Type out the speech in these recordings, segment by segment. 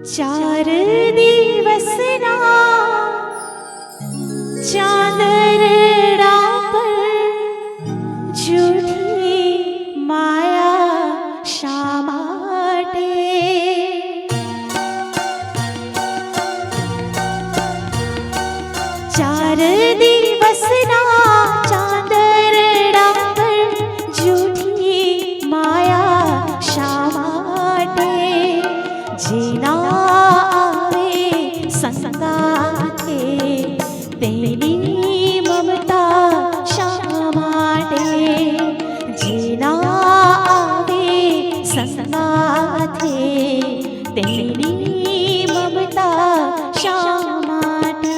चार दिवसना चांदरड़ा पर जूठी माया शा માટે चार दिवसना चांदरड़ा पर जूठी माया शा માટે જેના આવે સંગાથે તેની મમતા શા માટે જેના આવે સંગાથે તેની મમતા શા માટે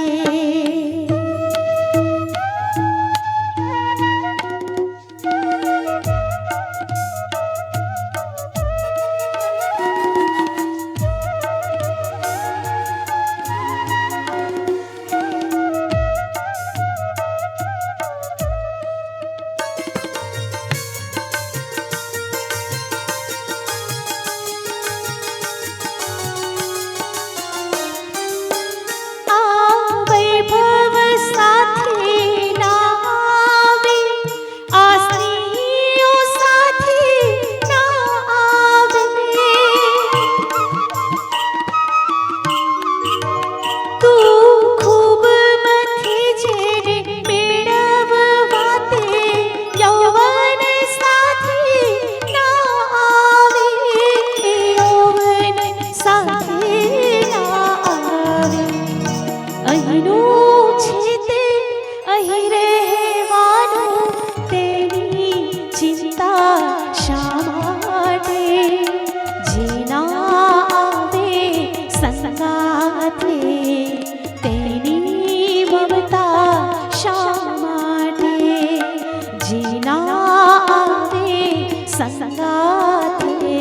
સંગાથે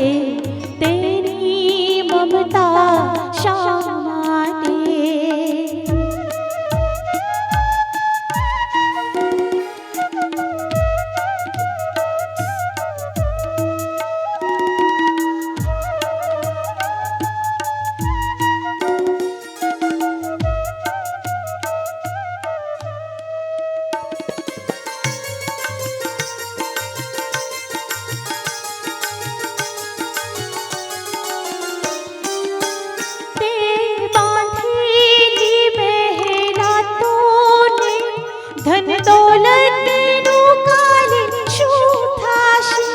તેની મમતા શા માટે ધન દોલતનું કાલે શું થાશે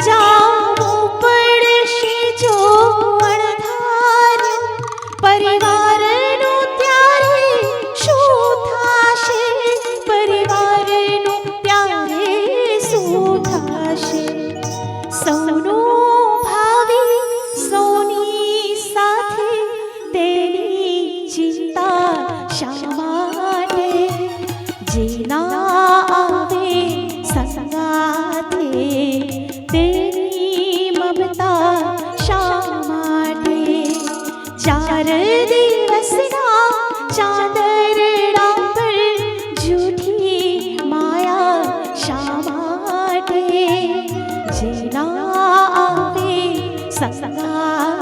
જાવું પડશે જો અણધાર્યું પરિવારનું ત્યારે શું થાશે પરિવારનું ત્યારે શું થાશે સૌનું ભાવિ સૌની સાથે તેની ચિંતા શા માટે જેના આવે સંગાથે તેની મમતા શા માટે ચાર દિવસના ચાંદરડા પર જૂઠી માયા શા માટે જેના આવે સંગાથે